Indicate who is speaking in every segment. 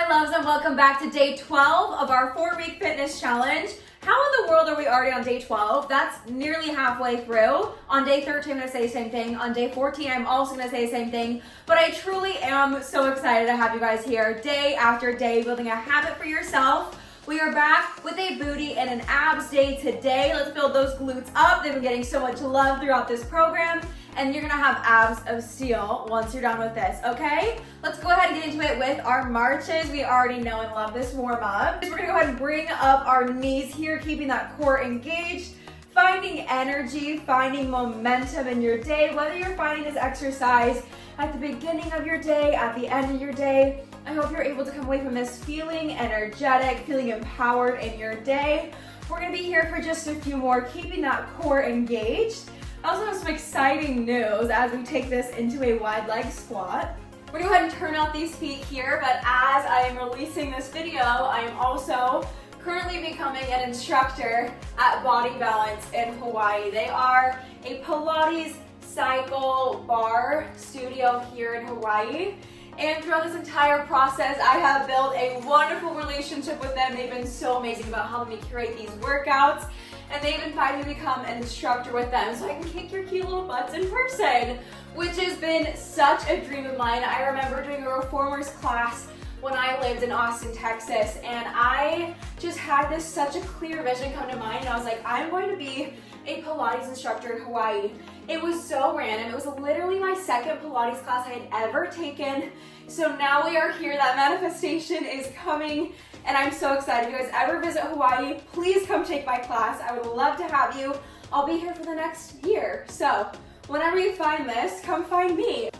Speaker 1: my loves, and welcome back to day 12 of our 4-week fitness challenge. How in the world are we already on day 12? That's nearly halfway through. On day 13, I'm gonna say the same thing. On day 14, I'm also gonna say the same thing. But I truly am so excited to have you guys here day after day, building a habit for yourself. We are back with a booty and an abs day today. Let's build those glutes up. They've been getting so much love throughout this program, and you're gonna have abs of steel once you're done with this, okay? Let's go ahead and get into it with our marches. We already know and love this warm up. We're gonna go ahead and bring up our knees here, keeping that core engaged, finding energy, finding momentum in your day, whether you're finding this exercise at the beginning of your day, at the end of your day. I hope you're able to come away from this feeling energetic, feeling empowered in your day. We're gonna be here for just a few more, keeping that core engaged. I also have some exciting news as we take this into a wide leg squat. We're gonna go ahead and turn out these feet here, but as I am releasing this video, I am also currently becoming an instructor at Body Balance in Hawaii. They are a Pilates cycle bar studio here in Hawaii. And throughout this entire process, I have built a wonderful relationship with them. They've been so amazing about helping me curate these workouts. And they've invited me to become an instructor with them so I can kick your cute little butts in person, which has been such a dream of mine. I remember doing a reformers class when I lived in Austin, Texas, and I just had this such a clear vision come to mind, and I was like, I'm going to be a Pilates instructor in Hawaii. It was so random. It was literally my second Pilates class I had ever taken. So now we are here. That manifestation is coming, and I'm so excited. If you guys ever visit Hawaii, please come take my class. I would love to have you. I'll be here for the next year. So whenever you find this, come find me.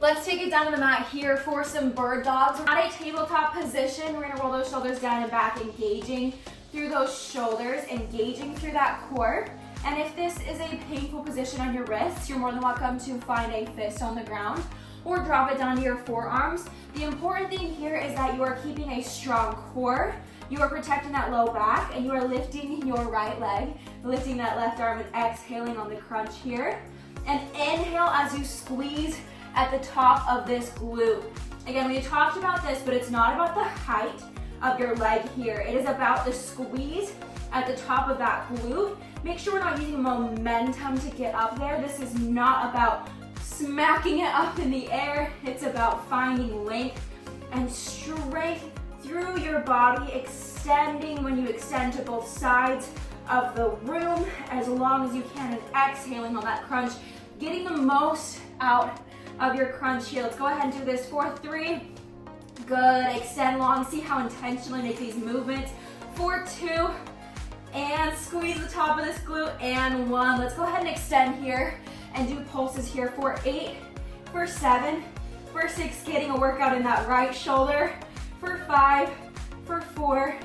Speaker 1: Let's take it down to the mat here for some bird dogs. We're at a tabletop position. We're gonna roll those shoulders down and back, engaging through those shoulders, engaging through that core. And if this is a painful position on your wrists, you're more than welcome to find a fist on the ground or drop it down to your forearms. The important thing here is that you are keeping a strong core. You are protecting that low back, and you are lifting your right leg, lifting that left arm, and exhaling on the crunch here. And inhale as you squeeze at the top of this glute. Again, we talked about this, but it's not about the height of your leg here. It is about the squeeze at the top of that glute. Make sure we're not using momentum to get up there. This is not about smacking it up in the air. It's about finding length and strength through your body, extending when you extend to both sides of the room as long as you can, and exhaling on that crunch, getting the most out of your crunch here. Let's go ahead and do this for 3. Good, extend long. See how intentionally I make these movements. For 2, and squeeze the top of this glute, and 1. Let's go ahead and extend here and do pulses here for 8, for 7, for 6, getting a workout in that right shoulder, for 5, for 4,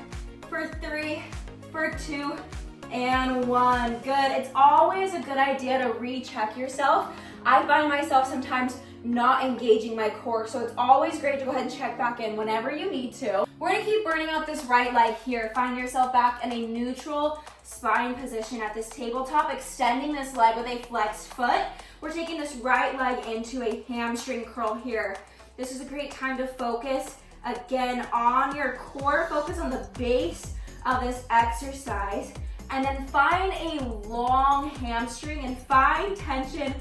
Speaker 1: for 3, for 2, and 1. Good. It's always a good idea to recheck yourself. I find myself sometimes not engaging my core, so it's always great to go ahead and check back in whenever you need to. We're gonna keep burning out this right leg here. Find yourself back in a neutral spine position at this tabletop, extending this leg with a flexed foot. We're taking this right leg into a hamstring curl here. This is a great time to focus again on your core, focus on the base of this exercise, and then find a long hamstring and find tension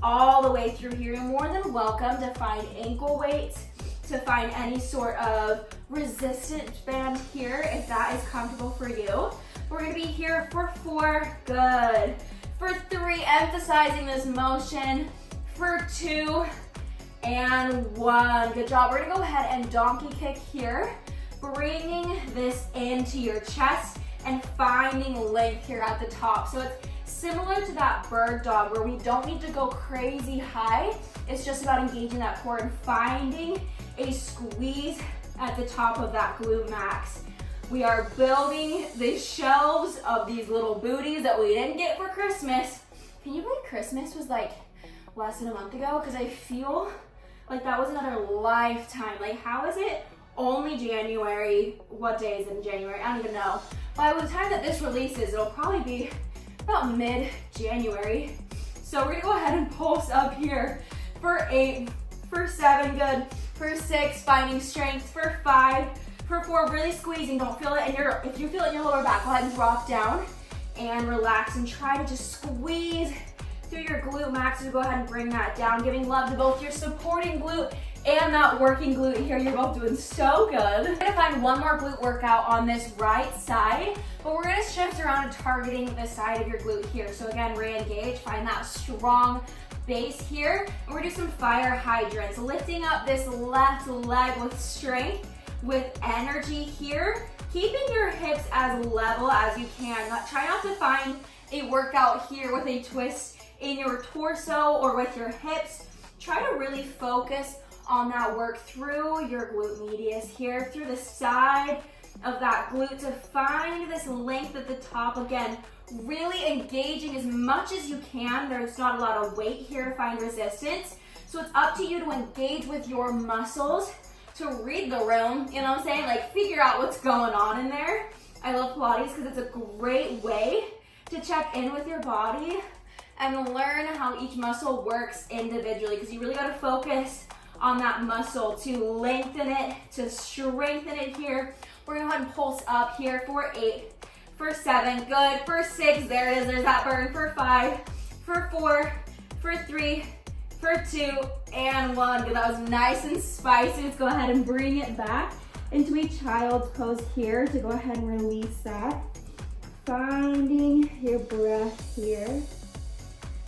Speaker 1: all the way through here. You're more than welcome to find ankle weights, to find any sort of resistance band here if that is comfortable for you. We're gonna be here for 4, good. For 3, emphasizing this motion. For 2, and 1, good job. We're gonna go ahead and donkey kick here, bringing this into your chest and finding length here at the top. So it's similar to that bird dog where we don't need to go crazy high. It's just about engaging that core and finding a squeeze at the top of that glute max. We are building the shelves of these little booties that we didn't get for Christmas. Can you believe Christmas was like less than a month ago? Because I feel like that was another lifetime. Like, how is it only January? What day is it in January? I don't even know. By the time that this releases, it'll probably be about mid-January. So we're gonna go ahead and pulse up here for 8, for 7, good. For 6, finding strength. For 5, for 4, really squeezing. Don't feel it in your, if you feel it in your lower back, go ahead and drop down and relax and try to just squeeze through your glute max. So go ahead and bring that down, giving love to both your supporting glute and that working glute here. You're both doing so good. We're gonna find one more glute workout on this right side, but we're gonna shift around and targeting the side of your glute here. So again, re-engage, find that strong base here. And we're gonna do some fire hydrants, lifting up this left leg with strength, with energy here, keeping your hips as level as you can. Try not to find a workout here with a twist in your torso or with your hips. Try to really focus on that work through your glute medius here, through the side of that glute to find this length at the top. Again, really engaging as much as you can. There's not a lot of weight here to find resistance. So it's up to you to engage with your muscles, to read the room, you know what I'm saying? Like figure out what's going on in there. I love Pilates because it's a great way to check in with your body and learn how each muscle works individually, because you really got to focus on that muscle to lengthen it, to strengthen it here. We're gonna go ahead and pulse up here for 8, for 7, good, for 6, there it is, there's that burn, for 5, for 4, for 3, for 2, and 1. Good, that was nice and spicy. Let's go ahead and bring it back into a child's pose here to go ahead and release that. Finding your breath here.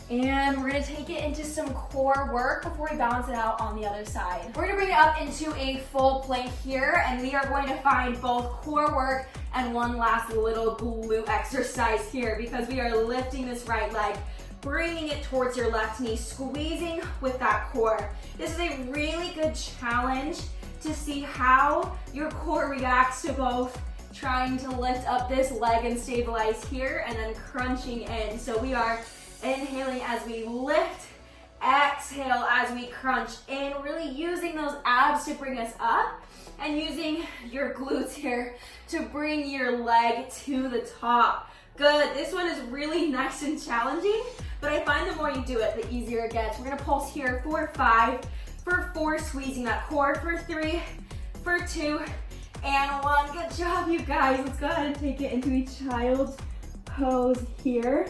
Speaker 1: And we're gonna take it into some core work before we balance it out on the other side. We're gonna bring it up into a full plank here, and we are going to find both core work and one last little glute exercise here, because we are lifting this right leg, bringing it towards your left knee, squeezing with that core. This is a really good challenge to see how your core reacts to both trying to lift up this leg and stabilize here, and then crunching in. So we are inhaling as we lift, exhale as we crunch in, really using those abs to bring us up and using your glutes here to bring your leg to the top. Good, this one is really nice and challenging, but I find the more you do it, the easier it gets. We're gonna pulse here for 5, for 4, squeezing that core, for 3, for 2, and 1. Good job, you guys. Let's go ahead and take it into a child's pose here.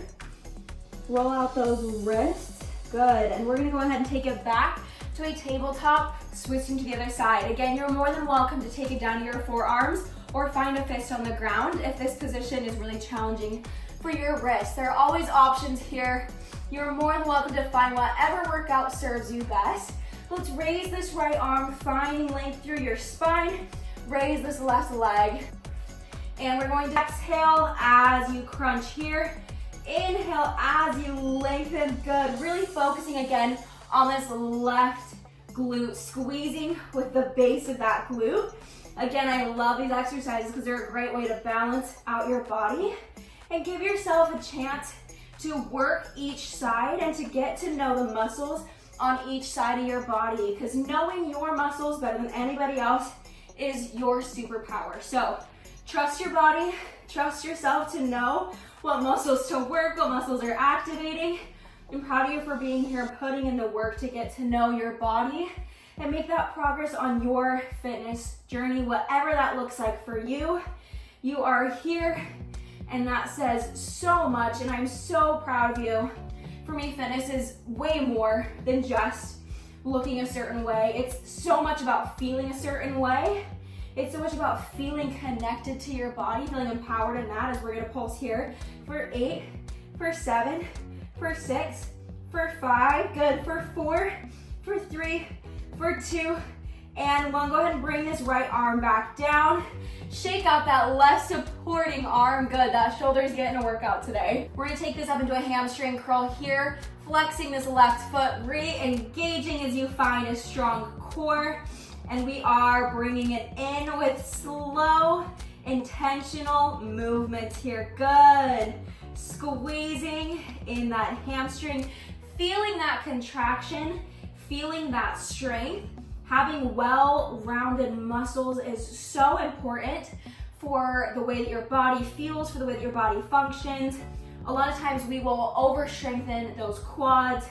Speaker 1: Roll out those wrists, good. And we're gonna go ahead and take it back to a tabletop, switching to the other side. Again, you're more than welcome to take it down to your forearms or find a fist on the ground if this position is really challenging for your wrists. There are always options here. You're more than welcome to find whatever workout serves you best. Let's raise this right arm, finding length through your spine. Raise this left leg. And we're going to exhale as you crunch here. Inhale as you lengthen, good. Really focusing again on this left glute, squeezing with the base of that glute. Again, I love these exercises because they're a great way to balance out your body and give yourself a chance to work each side and to get to know the muscles on each side of your body, because knowing your muscles better than anybody else is your superpower. So trust your body, trust yourself to know what muscles to work, what muscles are activating. I'm proud of you for being here, putting in the work to get to know your body and make that progress on your fitness journey, whatever that looks like for you. You are here, and that says so much, and I'm so proud of you. For me, fitness is way more than just looking a certain way. It's so much about feeling a certain way. It's so much about feeling connected to your body, feeling empowered in that, as we're gonna pulse here for 8, for 7, for 6, for 5, good, for 4, for 3, for 2, and 1. Go ahead and bring this right arm back down. Shake out that left supporting arm, good. That shoulder's getting a workout today. We're gonna take this up into a hamstring curl here, flexing this left foot, re-engaging as you find a strong core. And we are bringing it in with slow, intentional movements here. Good. Squeezing in that hamstring, feeling that contraction, feeling that strength. Having well-rounded muscles is so important for the way that your body feels, for the way that your body functions. A lot of times we will over-strengthen those quads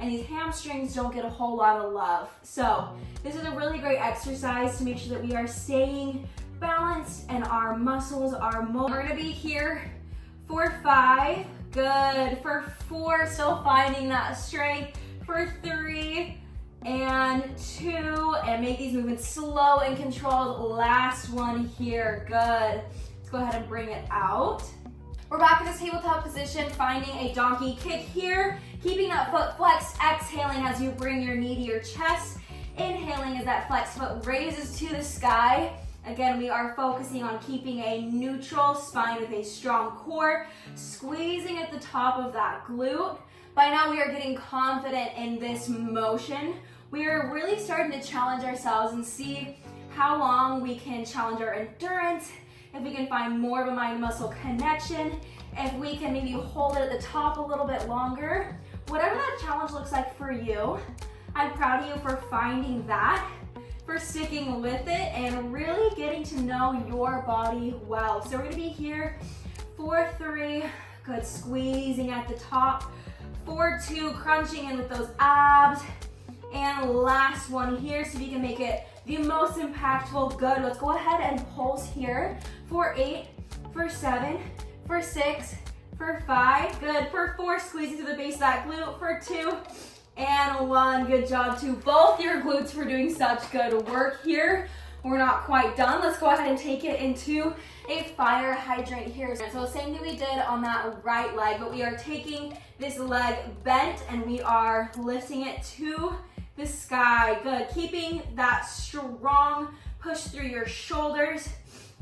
Speaker 1: and these hamstrings don't get a whole lot of love. So this is a really great exercise to make sure that we are staying balanced and our muscles are We're gonna be here for 5, good, for 4, still finding that strength, for 3 and 2, and make these movements slow and controlled. Last one here, good. Let's go ahead and bring it out. We're back in this tabletop position, finding a donkey kick here, keeping that foot flexed, exhaling as you bring your knee to your chest, inhaling as that flexed foot raises to the sky. Again, we are focusing on keeping a neutral spine with a strong core, squeezing at the top of that glute. By now we are getting confident in this motion. We are really starting to challenge ourselves and see how long we can challenge our endurance, if we can find more of a mind-muscle connection, if we can maybe hold it at the top a little bit longer. Whatever that challenge looks like for you, I'm proud of you for finding that, for sticking with it, and really getting to know your body well. So we're gonna be here for 3, good, squeezing at the top, for 2, crunching in with those abs, and last one here, so you can make it the most impactful. Good, let's go ahead and pulse here for 8, for 7, for 6, for 5, good, for 4, squeezing to the base of that glute, for 2, and 1, good job to both your glutes for doing such good work here. We're not quite done. Let's go ahead and take it into a fire hydrant here. So same thing we did on that right leg, but we are taking this leg bent and we are lifting it to the sky. Good, keeping that strong push through your shoulders,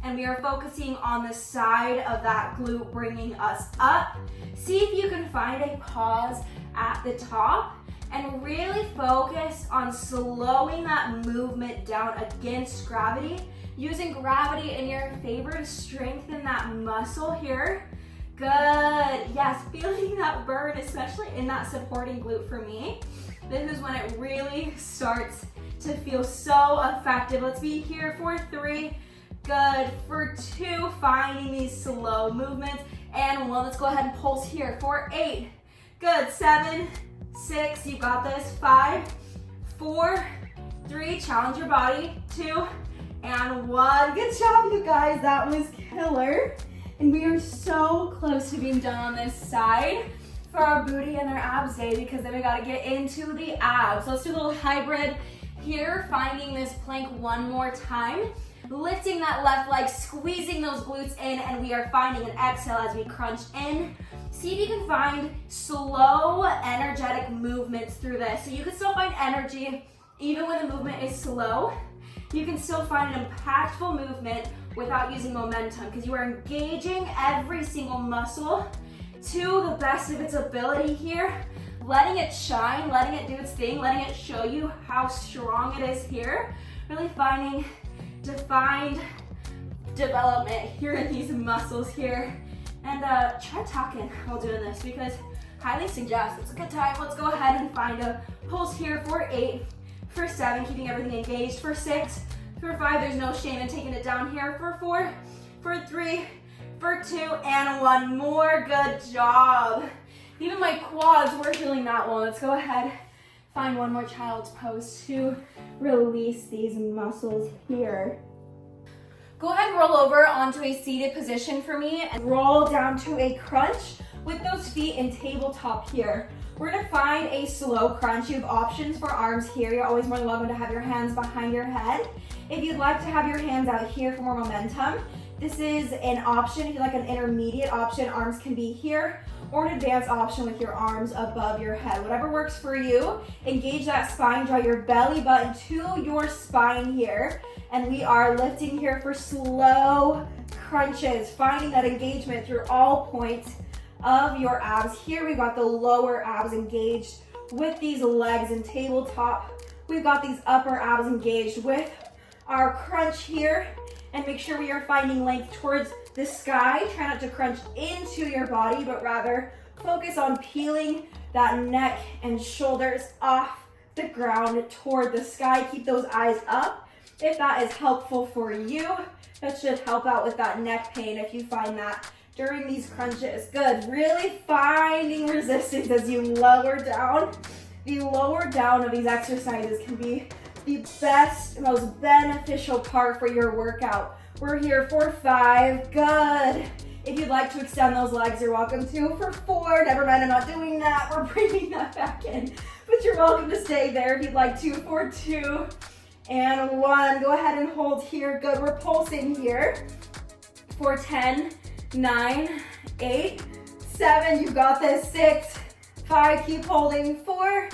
Speaker 1: and we are focusing on the side of that glute, bringing us up. See if you can find a pause at the top and really focus on slowing that movement down against gravity, using gravity in your favor to strengthen that muscle here. Good, yes, feeling that burn, especially in that supporting glute for me. This is when it really starts to feel so effective. Let's be here for 3, good, for 2, finding these slow movements, and 1, let's go ahead and pulse here for 8, good, 7, 6, you got this, 5, 4, 3, challenge your body, 2, and 1. Good job, you guys, that was killer. And we are so close to being done on this side for our booty and our abs day, because then we gotta get into the abs. So let's do a little hybrid here, finding this plank one more time, lifting that left leg, squeezing those glutes in, and we are finding an exhale as we crunch in. See if you can find slow, energetic movements through this. So you can still find energy even when the movement is slow. You can still find an impactful movement without using momentum, because you are engaging every single muscle to the best of its ability here, letting it shine, letting it do its thing, letting it show you how strong it is here. Really finding defined development here in these muscles here. And try talking while doing this, because highly suggest it's a good time. Let's go ahead and find a pulse here for 8, for 7, keeping everything engaged, for 6, for 5, there's no shame in taking it down here, for 4, for 3, for 2, and 1 more. Good job. Even my quads were feeling that one. Let's go ahead, find one more child's pose to release these muscles here. Go ahead and roll over onto a seated position for me and roll down to a crunch with those feet in tabletop here. We're gonna find a slow crunch. You have options for arms here. You're always more than welcome to have your hands behind your head. If you'd like to have your hands out here for more momentum, this is an option. If you like an intermediate option, arms can be here, or an advanced option with your arms above your head. Whatever works for you. Engage that spine, draw your belly button to your spine here. And we are lifting here for slow crunches, finding that engagement through all points of your abs. Here we've got the lower abs engaged with these legs in tabletop. We've got these upper abs engaged with our crunch here. And make sure we are finding length towards the sky. Try not to crunch into your body, but rather focus on peeling that neck and shoulders off the ground toward the sky. Keep those eyes up. If that is helpful for you, that should help out with that neck pain if you find that during these crunches. Good, really finding resistance as you lower down The lower down of these exercises can be the best, most beneficial part for your workout. We're here for 5, good. If you'd like to extend those legs, you're welcome to. For 4, never mind, I'm not doing that. We're bringing that back in, but you're welcome to stay there if you'd like to. For 2 and 1, go ahead and hold here, good. We're pulsing here. For 10, 9, 8, 7, you got this. 6, 5, keep holding. 4,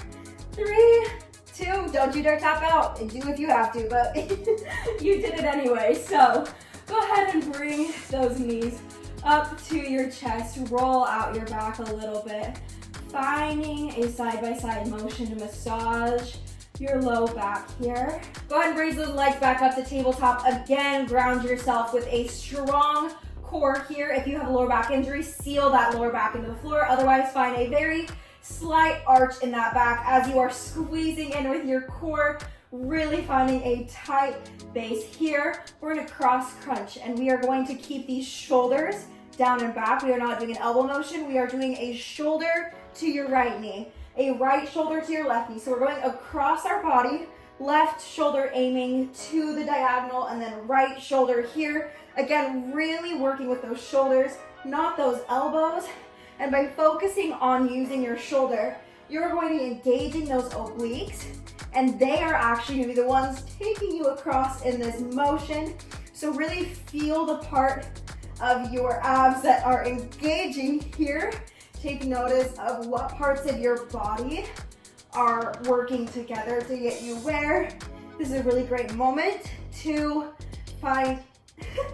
Speaker 1: 3, 2, don't you dare tap out. And do if you have to, but you did it anyway. So go ahead and bring those knees up to your chest. Roll out your back a little bit. Finding a side-by-side motion to massage your low back here. Go ahead and raise those legs back up to tabletop. Again, ground yourself with a strong core here. If you have a lower back injury, seal that lower back into the floor. Otherwise, find a very slight arch in that back as you are squeezing in with your core, really finding a tight base here. We're in a cross crunch and we are going to keep these shoulders down and back. We are not doing an elbow motion. We are doing a shoulder to your right knee, a right shoulder to your left knee. So we're going across our body, left shoulder aiming to the diagonal, and then right shoulder here. Again, really working with those shoulders, not those elbows. And by focusing on using your shoulder, you're going to be engaging those obliques, and they are actually going to be the ones taking you across in this motion. So really feel the part of your abs that are engaging here. Take notice of what parts of your body are working together to get you where. This is a really great moment to find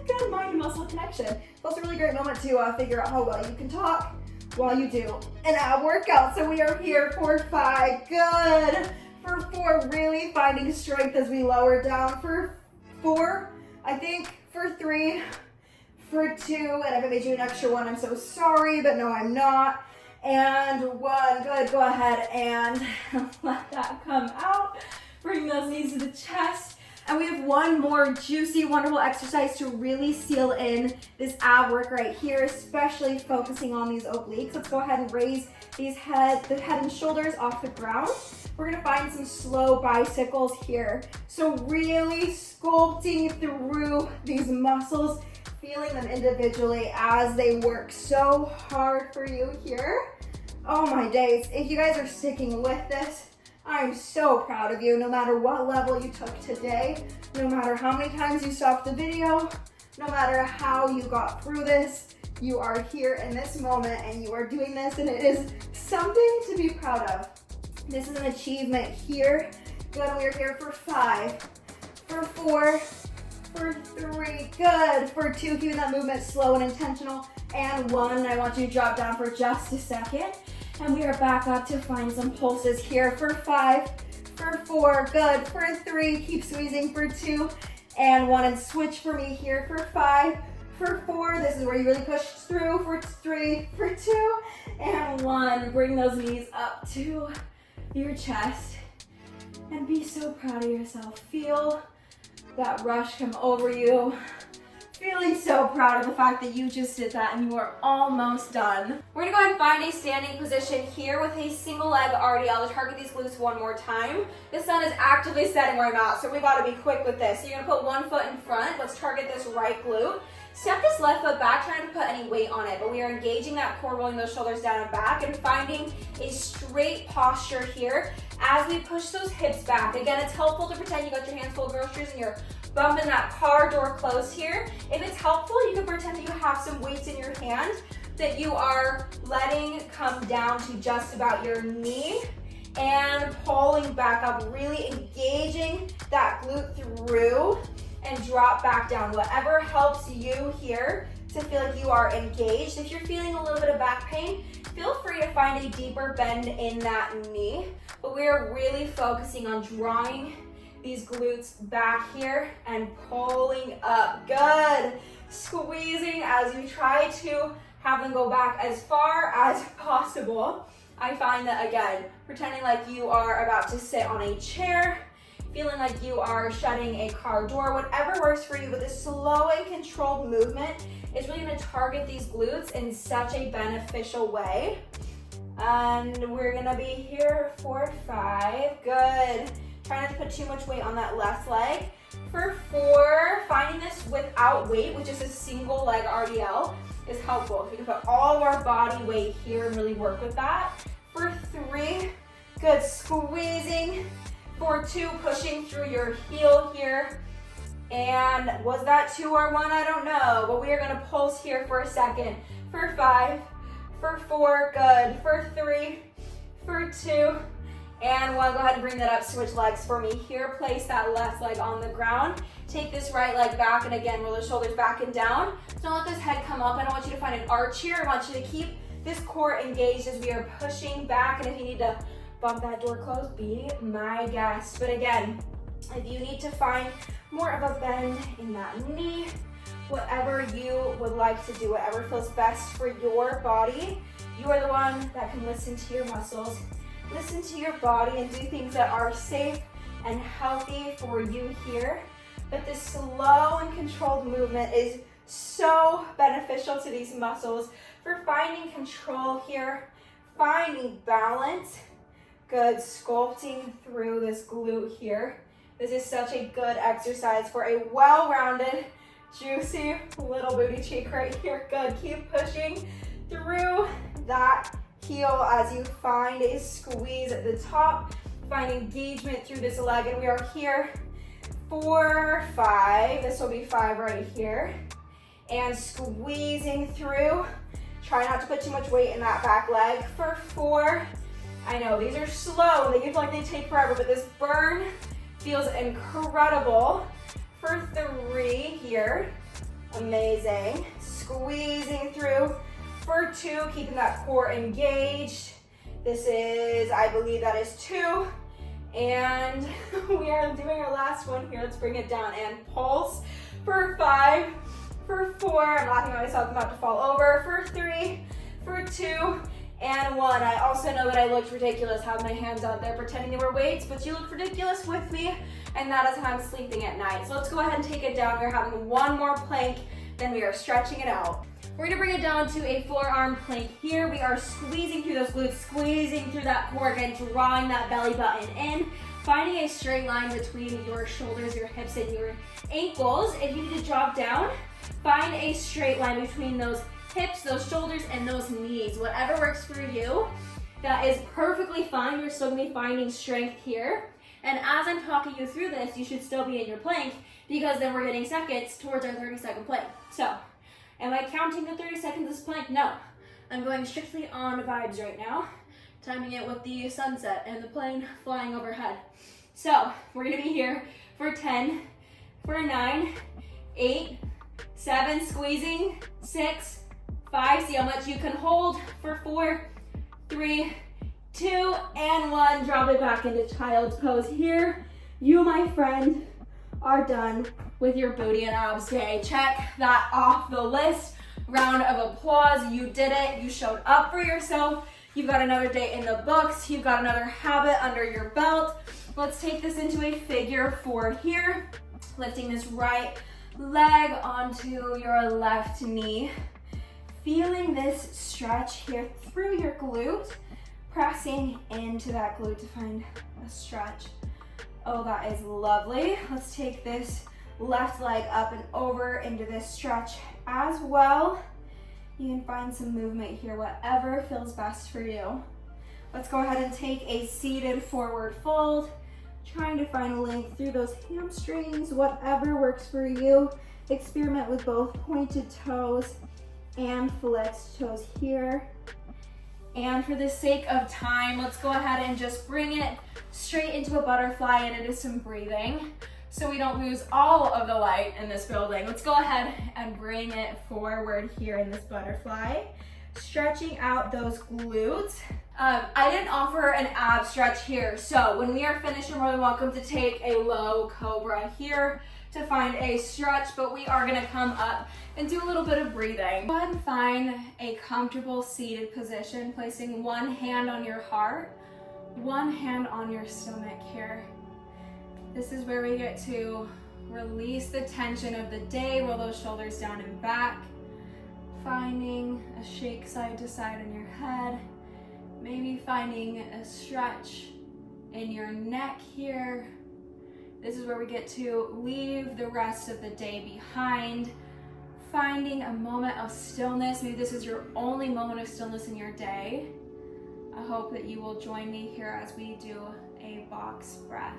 Speaker 1: good mind and muscle connection. It's also a really great moment to figure out how well you can talk while you do an ab workout. So we are here for 5, good. For 4, really finding strength as we lower down. For 4, I think. For 3, for 2, and if I made you an extra 1, I'm so sorry, but no, I'm not. And 1, good, go ahead and let that come out. Bring those knees to the chest. And we have one more juicy, wonderful exercise to really seal in this ab work right here, especially focusing on these obliques. Let's go ahead and raise the head and shoulders off the ground. We're gonna find some slow bicycles here. So really sculpting through these muscles, feeling them individually as they work so hard for you here. Oh my days, if you guys are sticking with this, I'm so proud of you. No matter what level you took today, no matter how many times you stopped the video, no matter how you got through this, you are here in this moment and you are doing this, and it is something to be proud of. This is an achievement here. Good, we are here for 5, for 4, for 3, good. For 2, keeping that movement slow and intentional. And 1, I want you to drop down for just a second. And we are back up to find some pulses here. For 5, for 4, good. For 3, keep squeezing. For 2 and 1, and switch for me here. For 5, for 4, this is where you really push through. For 3, for 2 and 1, bring those knees up to your chest and be so proud of yourself. Feel that rush come over you. Feeling so proud of the fact that you just did that and you are almost done. We're gonna go ahead and find a standing position here with a single leg RDL to target these glutes one more time. The sun is actively setting where I'm at, so we gotta be quick with this. So you're gonna put one foot in front. Let's target this right glute. Step this left foot back, trying to put any weight on it, but we are engaging that core, rolling those shoulders down and back, and finding a straight posture here as we push those hips back. Again, it's helpful to pretend you got your hands full of groceries and you're bumping that car door closed here. If it's helpful, you can pretend that you have some weights in your hand that you are letting come down to just about your knee and pulling back up, really engaging that glute through and drop back down. Whatever helps you here to feel like you are engaged. If you're feeling a little bit of back pain, feel free to find a deeper bend in that knee, but we are really focusing on drawing these glutes back here and pulling up. Good. Squeezing as you try to have them go back as far as possible. I find that, again, pretending like you are about to sit on a chair, feeling like you are shutting a car door, whatever works for you, but this slow and controlled movement is really gonna target these glutes in such a beneficial way. And we're gonna be here for 5. Good. Try not to put too much weight on that left leg. For 4, finding this without weight, which is a single leg RDL, is helpful. We can put all of our body weight here and really work with that. For 3, good, squeezing. For 2, pushing through your heel here. And was that 2 or 1? I don't know, but we are gonna pulse here for a second. For 5, for 4, good. For 3, for 2, and 1. Go ahead and bring that up, switch legs for me here. Place that left leg on the ground. Take this right leg back, and again, roll the shoulders back and down. Don't let this head come up. I don't want you to find an arch here. I want you to keep this core engaged as we are pushing back, and if you need to bump that door closed, be my guest. But again, if you need to find more of a bend in that knee, whatever you would like to do, whatever feels best for your body, you are the one that can listen to your muscles, listen to your body, and do things that are safe and healthy for you here. But this slow and controlled movement is so beneficial to these muscles for finding control here, finding balance. Good, sculpting through this glute here. This is such a good exercise for a well-rounded, juicy little booty cheek right here. Good, keep pushing through that heel as you find a squeeze at the top. Find engagement through this leg, and we are here for 5. This will be 5 right here. And squeezing through. Try not to put too much weight in that back leg. For 4, I know these are slow and they feel like they take forever, but this burn feels incredible. For 3 here, amazing. Squeezing through. For 2, keeping that core engaged. This is, I believe that is 2. And we are doing our last one here. Let's bring it down and pulse. For 5, for 4, I'm laughing at myself, I'm about to fall over. For 3, for 2, and 1. I also know that I looked ridiculous having my hands out there pretending they were weights, but you look ridiculous with me, and that is how I'm sleeping at night. So let's go ahead and take it down. We're having 1 more plank, then we are stretching it out. We're gonna bring it down to a forearm plank here. We are squeezing through those glutes, squeezing through that core, again, drawing that belly button in, finding a straight line between your shoulders, your hips, and your ankles. If you need to drop down, find a straight line between those hips, those shoulders, and those knees. Whatever works for you, that is perfectly fine. You're still gonna be finding strength here. And as I'm talking you through this, you should still be in your plank, because then we're getting seconds towards our 30-second plank. So, am I counting the 30 seconds as plank? No. I'm going strictly on vibes right now, timing it with the sunset and the plane flying overhead. So, we're gonna be here for 10, for 9, 8, 7, squeezing, 6, 5, see how much you can hold, for 4, 3, 2, and 1. Drop it back into child's pose here. You, my friend, are done with your booty and abs day. Check that off the list. Round of applause. You did it. You showed up for yourself. You've got another day in the books. You've got another habit under your belt. Let's take this into a figure 4 here. Lifting this right leg onto your left knee. Feeling this stretch here through your glute. Pressing into that glute to find a stretch. Oh, that is lovely. Let's take this left leg up and over into this stretch as well. You can find some movement here, whatever feels best for you. Let's go ahead and take a seated forward fold, trying to find length through those hamstrings, whatever works for you. Experiment with both pointed toes and flexed toes here. And for the sake of time, let's go ahead and just bring it straight into a butterfly and into some breathing so we don't lose all of the light in this building. Let's go ahead and bring it forward here in this butterfly, stretching out those glutes. I didn't offer an ab stretch here, so when we are finished, you're more than welcome to take a low cobra here to find a stretch, but we are gonna come up and do a little bit of breathing. Go ahead and find a comfortable seated position, placing one hand on your heart, one hand on your stomach here. This is where we get to release the tension of the day, roll those shoulders down and back, finding a shake side to side in your head, Maybe finding a stretch in your neck here. This is where we get to leave the rest of the day behind. Finding a moment of stillness. Maybe this is your only moment of stillness in your day. I hope that you will join me here as we do a box breath.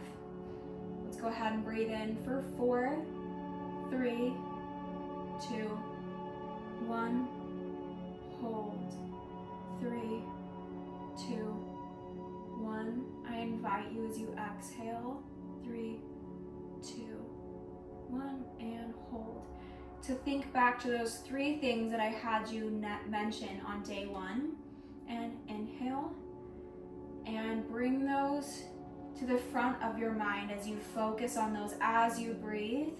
Speaker 1: Let's go ahead and breathe in for 4, 3, 2, 1. Hold. 3, 2, 1. I invite you as you exhale. 3, 2, 1, and hold. To think back to those 3 things that I had you mention on day 1, and inhale, and bring those to the front of your mind as you focus on those as you breathe,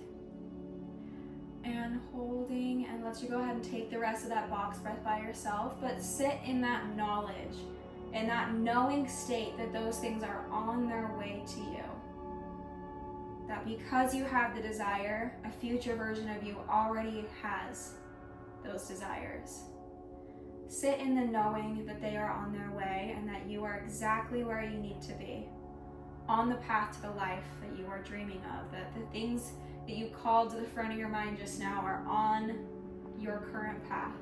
Speaker 1: and holding, and let you go ahead and take the rest of that box breath by yourself, but sit in that knowledge, in that knowing state that those things are on their way to you. That because you have the desire, a future version of you already has those desires. Sit in the knowing that they are on their way and that you are exactly where you need to be, on the path to the life that you are dreaming of, that the things that you called to the front of your mind just now are on your current path.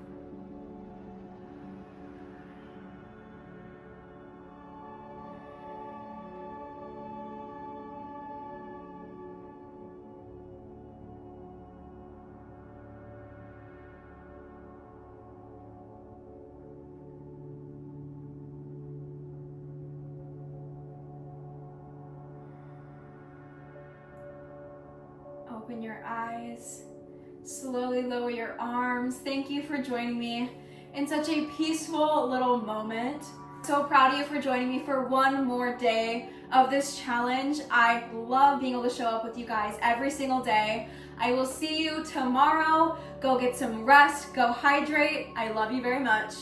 Speaker 1: Open your eyes, slowly lower your arms. Thank you for joining me in such a peaceful little moment. So proud of you for joining me for one more day of this challenge. I love being able to show up with you guys every single day. I will see you tomorrow. Go get some rest, go hydrate. I love you very much.